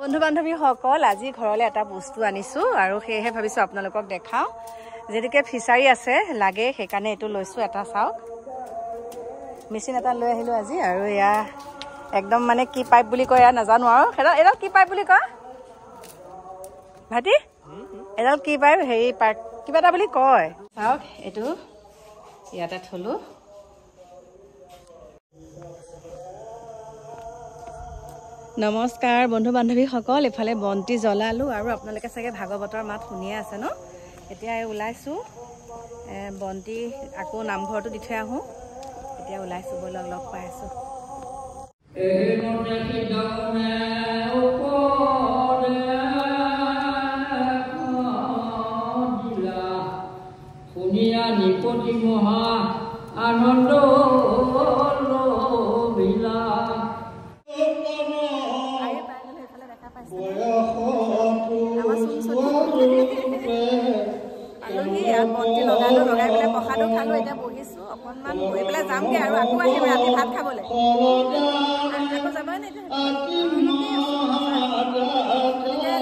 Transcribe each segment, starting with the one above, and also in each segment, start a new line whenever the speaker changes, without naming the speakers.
বন্ধু বান্ধৱীসকল আজি ঘৰলৈ এটা বস্তু আনিছোঁ আৰু সেয়েহে ভাবিছোঁ আপোনালোকক দেখাওঁ। যেনেকৈ ফিচাৰী আছে লাগে সেইকাৰণে এইটো লৈছোঁ। এটা চাওক, মেচিন এটা লৈ আহিলোঁ আজি। আৰু এয়া একদম মানে কি পাইপ বুলি কয় এয়া নাজানো আৰু এডাল কি পাইপ বুলি কয় ভাইটি? এডাল কি পাইপ হেৰি পাইপ কিবা এটা বুলি কয়। চাওক এইটো ইয়াতে থলোঁ। নমস্কাৰ বন্ধু বান্ধৱীসকল, এফালে বন্তি জ্বলালোঁ আৰু আপোনালোকে চাগে ভাগৱতৰ মাত শুনিয়ে আছে ন। এতিয়া ওলাইছোঁ বন্তি আকৌ নামঘৰটো দি থৈ আহোঁ। এতিয়া ওলাইছোঁ, ব'লক লগ পাই আছোঁ।
নিপতি মহা আনন্দ
বন্তি লগালোঁ, লগাই পেলাই প্ৰসাদো খালোঁ। এতিয়া বহিছোঁ অকণমান, বহি পেলাই যামগৈ আৰু আকৌ আহিম ৰাতি ভাত খাবলৈ। আকৌ যাবই নে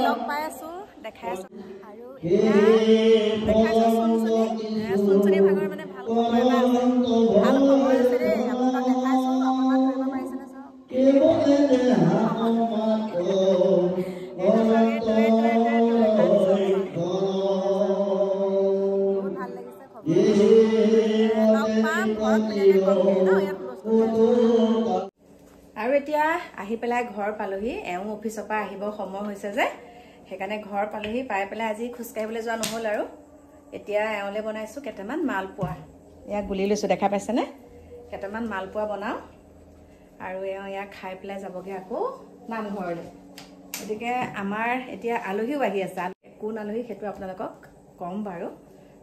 লগ পাই আছোঁ, দেখাই আছোঁ। আৰু দেখাইছোঁ চুনচুনি ভাগৰ মানে ভাল খবৰ এটা আছে, ভাল খবৰ আছে দেই। আপোনালোকক দেখাইছোঁ, অকণমান ধৰিব পাৰিছেনে চাওক। আৰু এতিয়া আহি পেলাই ঘৰ পালোহি। এওঁ অফিচৰ পৰা আহিব সময় হৈছে যে, সেইকাৰণে ঘৰ পালোহি। পাই পেলাই আজি খোজকাঢ়িবলৈ যোৱা নহ'ল আৰু এতিয়া এওঁলৈ বনাইছোঁ কেইটামান মালপোৱা। ইয়াক গুলি লৈছোঁ, দেখা পাইছেনে? কেইটামান মালপোৱা বনাওঁ আৰু এওঁ ইয়াক খাই পেলাই যাবগৈ আকৌ নামঘৰলৈ। গতিকে আমাৰ এতিয়া আলহীও আহি আছে। কোন আলহী সেইটো আপোনালোকক ক'ম বাৰু,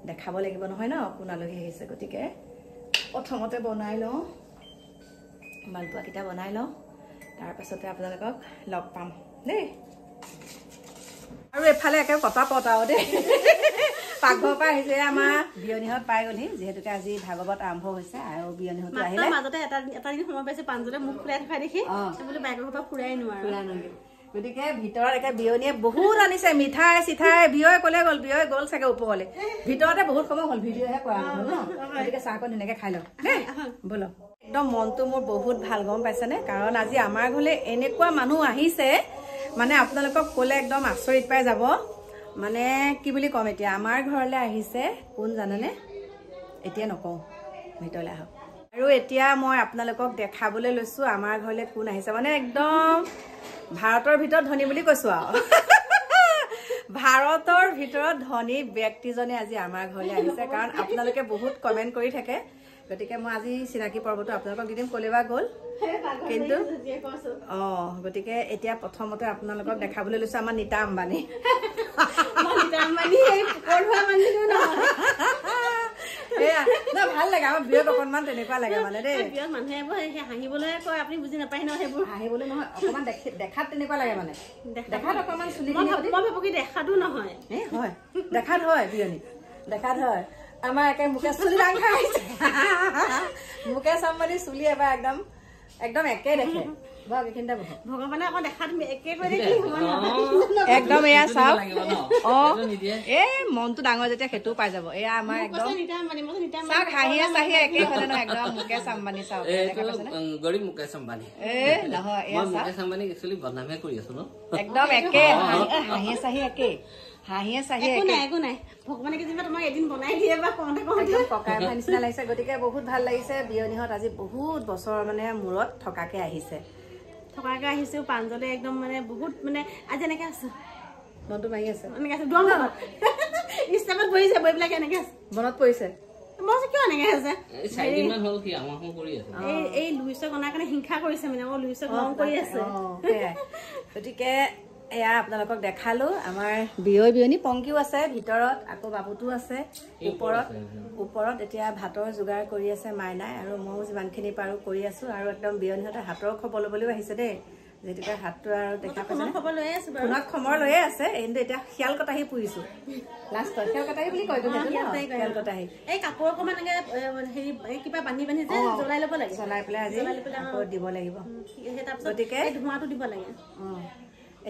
দেখাব লাগিব নহয় ন কোন আলহী আহিছে। গতিকে প্ৰথমতে বনাই লওঁ, মালপোৱাকেইটা বনাই লওঁ, তাৰপাছতে আপোনালোকক লগ পাম দেই। আৰু এফালে একে পটাও দেই। পাকঘৰৰ পৰা আহিছে আমাৰ বিয়নীহঁত পাই গ'লহি, যিহেতুকে আজি ভাগৱত আৰম্ভ হৈছে আৰু বিয়নীহঁতো আহিলে। মাজতে এটা দিন সময় পাইছে পাঞ্জতে মুখ ফুৰাই থকা দেখি বোলে বাইকৰ পৰা ফুৰাই নোৱাৰো। গতিকে ভিতৰত একে বিয়নীয়ে বহুত আনিছে, মিঠাই চিঠাই। বিয়ই ক'লে গ'ল, বিয়ই গ'ল চাগে ওপৰলৈ। ভিতৰতে বহুত সময় হ'ল, ভিডিঅ'হে কৰা নহ'ল ন। গতিকে চাহকণ ধুনীয়াকৈ খাই লওঁ দেই, ব'লক। একদম মনটো মোৰ বহুত ভাল, গম পাইছেনে? কাৰণ আজি আমাৰ ঘৰলৈ এনেকুৱা মানুহ আহিছে মানে আপোনালোকক ক'লে একদম আচৰিত পাই যাব। মানে কি বুলি ক'ম, এতিয়া আমাৰ ঘৰলৈ আহিছে কোন জানেনে? এতিয়া নকওঁ, ভিতৰলৈ আহক। আৰু এতিয়া মই আপোনালোকক দেখাবলৈ লৈছোঁ আমাৰ ঘৰলৈ কোন আহিছে। মানে একদম ভাৰতৰ ভিতৰত ধনী বুলি কৈছোঁ আৰু ভাৰতৰ ভিতৰত ধনী ব্যক্তিজনে আজি আমাৰ ঘৰলৈ আহিছে। কাৰণ আপোনালোকে বহুত কমেণ্ট কৰি থাকে, গতিকে মই আজি চিনাকি পৰ্বটো আপোনালোকক দি দিম। ক'লে বা গ'ল কিন্তু গতিকে এতিয়া প্ৰথমতে আপোনালোকক দেখাবলৈ লৈছোঁ আমাৰ নীতা আম্বানী। ভাল লাগে আমাৰ বিয়ত অকণমান তেনেকুৱা লাগে মানে দেই। বিয়ত মানুহে হাঁহিবলৈ কয়, আপুনি বুজি নাপায় ন সেইবোৰ। হাঁহিবলৈ নহয়, অকণমান দেখাত তেনেকুৱা লাগে মানে। দেখাত অকণমান চুলি দেখাতো নহয়, হয় দেখাত হয় বিয়নী, দেখাত হয়। আমাৰ একে মুকেশ চুলি ডাঙৰ আহিছে। মুকেশ আম্বানী চুলি এবাৰ একদম একদম একে দেখে। ভগৱানে আকৌ দেখাত একে কৰি একদম এয়া চাওক। এই মনটো ডাঙৰ যেতিয়া সেইটোও পাই যাব। এয়া আমাৰ একদম চাওক, হাঁহিয়ে চাহিয়ে একে হ'লে নহয় একদম মুকেশ আম্বানী। চাওক গৰীব মুকেশ আম্বানী নহয়, এয়া মুকেশ আম্বানী একচুৱেলি বদনামহে কৰি আছো ন, একদম একে হাঁহিয়ে চাহিয়ে একে। হাঁহিয়ে চাহিয়ে একো নাই। ভগৱানে যেনিবা তোমাক এদিন বনাই দিয়ে বা ককাই ভাই নিচিনা লাগিছে। গতিকে বহুত ভাল লাগিছে। বিয়নীহঁত আজি বহুত বছৰ মানে মূৰত থকাকে আহিছে। পাঞ্জলে একদম মানে বহুত মানে আজি এনেকে আছে, মনটো মাৰি আছে, এনেকে আছে ষ্টেপত বহিছে, বহি পেলাই কেনেকে আছে মনত পৰিছে। মই কিয় এনেকে আছে, এই লুইচক অনাৰ কাৰণে হিংসা কৰিছে মানে, মই লুইচক মৰম কৰি আছে। গতিকে এয়া আপোনালোকক দেখালো। আমাৰ বিয়নী পংকিও আছে ভিতৰত, আকৌ বাবুটো আছে ওপৰত। এতিয়া ভাতৰ যোগাৰ কৰি আছে মাইনাই, আৰু ময়ো যিমানখিনি পাৰোঁ কৰি আছোঁ। আৰু একদম বিয়নীহঁতে হাতৰ খবৰ ল'বলৈও আহিছে দেই। যেহেতুকে হাতটো আৰু দেখা পাইছে
খবৰ লৈয়ে আছো বাৰু
ফোনত খবৰ লৈয়ে আছে কিন্তু এতিয়া শিয়াল কটাহি পুৰিছো লাষ্টত শিয়াল কটাহি বুলি কয় শিয়াল কটাহি
এই কাপোৰ অকমান হেৰি কিবা বান্ধি বান্ধি যে জ্বলাই ল'ব লাগে
জ্বলাই পেলাই আজি আকৌ দিব লাগিব গতিকে
ধোঁৱাটো দিব লাগে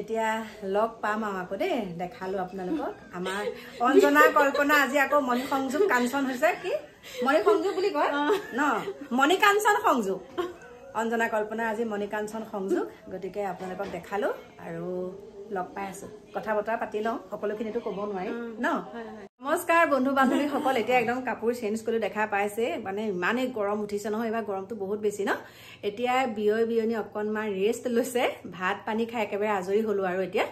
এতিয়া লগ পাম আৰু আকৌ দেই দেখালো আপোনালোকক আমাৰ অঞ্জনা কল্পনা আজি আকৌ মণি সংযোগ কাঞ্চন হৈছে কি মণি সংযোগ বুলি কয় ন মণি কাঞ্চন সংযোগ অঞ্জনা কল্পনা আজি মণি কাঞ্চন সংযোগ গতিকে আপোনালোকক দেখালো আৰু লগ পাই আছো কথা বতৰা পাতি লওঁ সকলোখিনিতো ক'ব নোৱাৰি ন নমস্কাৰ বন্ধু বান্ধৱীসকল এতিয়া একদম কাপোৰ চেঞ্জ কৰি দেখা পাইছে মানে ইমানেই গৰম উঠিছে নহয় এইবাৰ গৰমটো বহুত বেছি ন এতিয়া বিয়নি অকণমান ৰেষ্ট লৈছে ভাত পানী খাই একেবাৰে আজৰি হলো আৰু এতিয়া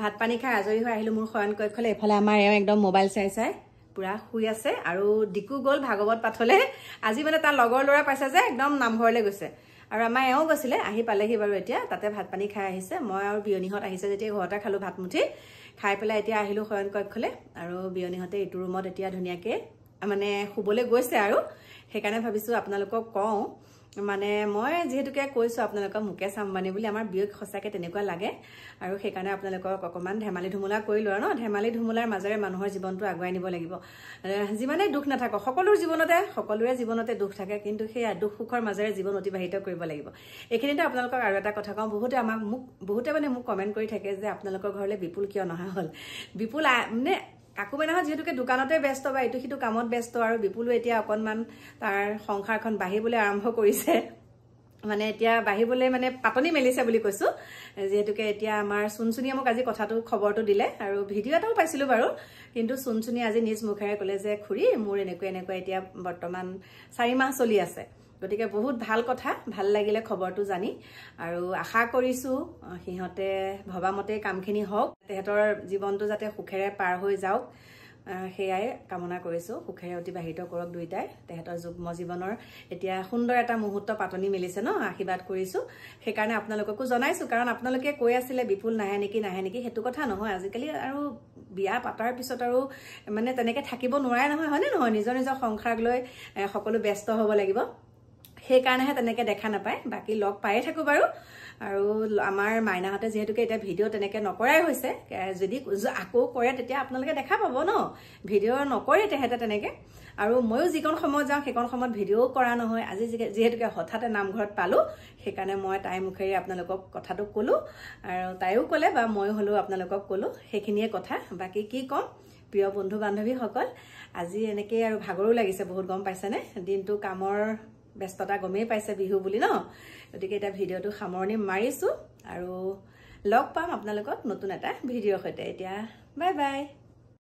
ভাত পানী খাই আজৰি হৈ আহিলো মোৰ শয়ন কক্ষলৈ এফালে আমাৰ একদম মোবাইল চাই পুৰা শুই আছে আৰু ডিকু গ'ল ভাগৱত পাঠলে আজি মানে তাৰ লগৰ ল'ৰা পাইছে যে একদম নামঘৰলৈ গৈছে আৰু আমাৰ এওঁ গৈছিলে আহি পালেহি বাৰু এতিয়া তাতে ভাত পানী খাই আহিছে মই আৰু বিয়নিহঁত আহিছে যেতিয়া ঘৰতে খালো ভাত মুঠি খাই পেলাই এতিয়া আহিলো শয়ন কক্ষলৈ আৰু বিয়নিহঁতে এইটো ৰুমত এতিয়া ধুনীয়াকৈ মানে শুবলৈ গৈছে আৰু সেইকাৰণে ভাবিছো আপোনালোকক কওঁ মানে মই যেহেতুকে কৈছো আপোনালোকক মুকেশ আম্বানী বুলি আমাৰ বিয়ক সঁচাকে তেনেকুৱা লাগে আৰু সেইকাৰণে আপোনালোকক অকমান ধেমালি ধুমুলা কৰিলো আৰু ন ধেমালি ধুমুলাৰ মাজেৰে মানুহৰ জীৱনটো আগুৱাই নিব লাগিব যিমানে দুখ নাথাকক সকলোৰে জীৱনতে দুখ থাকে কিন্তু সেই দুখ সুখৰ মাজেৰে জীৱন অতিবাহিত কৰিব লাগিব এইখিনিতে আপোনালোকক আৰু এটা কথা কওঁ বহুতে মানে মোক কমেণ্ট কৰি থাকে যে আপোনালোকৰ ঘৰলৈ বিপুল কিয় নহা হ'ল বিপুল মানে কাকু বেনাহত যেহেতুকে দোকানতে ব্যস্ত বা ইটো সিটো কামত ব্যস্ত আৰু বিপুলো এতিয়া অকণমান তাৰ সংসাৰখন বাঢ়িবলৈ আৰম্ভ কৰিছে মানে এতিয়া বাঢ়িবলৈ মানে পাতনি মেলিছে বুলি কৈছো যেহেতুকে এতিয়া আমাৰ চুনচুনিয়ে মোক আজি খবৰটো দিলে আৰু ভিডিঅ' এটাও পাইছিলো বাৰু কিন্তু চুনচুনিয়ে আজি নিজ মুখেৰে ক'লে যে খুৰী মোৰ এনেকুৱা এতিয়া বৰ্তমান 4 মাহ চলি আছে গতিকে বহুত ভাল কথা ভাল লাগিলে খবৰটো জানি আৰু আশা কৰিছো সিহঁতে ভবামতে কামখিনি হওক তেহেতৰ জীৱনটো যাতে সুখেৰে পাৰ হৈ যাওক সেয়াই কামনা কৰিছো সুখেৰে অতিবাহিত কৰক দুইটাই তেহেতৰ যুগ্ম জীৱনৰ এতিয়া সুন্দৰ এটা মুহূৰ্ত পাতনি মেলিছে ন আশীৰ্বাদ কৰিছো সেইকাৰণে আপোনালোককো জনাইছো কাৰণ আপোনালোকে কৈ আছিলে বিপুল নাহে নেকি সেইটো কথা নহয় আজিকালি আৰু বিয়া পাতাৰ পিছত আৰু মানে তেনেকে থাকিব নোৱাৰে নহয় হয়নে নহয় নিজৰ সংসাৰক লৈ সকলো ব্যস্ত হ'ব লাগিব সেইকাৰণেহে তেনেকে দেখা নাপায় বাকি লগ পায়ে থাকো বাৰু আৰু আমাৰ মাইনাহঁতে যেহেতুকে এতিয়া ভিডিঅ' তেনেকে নকৰাই হৈছে যদি আকৌ কৰে তেতিয়া আপোনালোকে দেখা পাব ন ভিডিঅ' নকৰে তেহেতে তেনেকে আৰু ময়ো যিকণ সময় যাওঁ সেইকণ সময়ত ভিডিঅ' কৰা নহয় আজি যেহেতুকে হঠাতে নামঘৰত পালো সেইকাৰণে মই তাইৰ মুখেৰে আপোনালোকক কথাটো ক'লো আৰু তাইও ক'লে বা ময়ো হ'লেও আপোনালোকক ক'লো সেইখিনিয়ে কথা বাকি কি ক'ম প্ৰিয় বন্ধু বান্ধৱীসকল আজি এনেকৈ আৰু ভাগৰো লাগিছে বহুত গম পাইছেনে দিনটো কামৰ ব্যস্ততা গমেই পাইছে বিহু বুলি ন গতিকে এটা ভিডিঅ'টো সামৰণি মাৰিছো আৰু লগ পাম আপোনালোকক নতুন এটা ভিডিঅ'ৰ সৈতে এতিয়া বাই বাই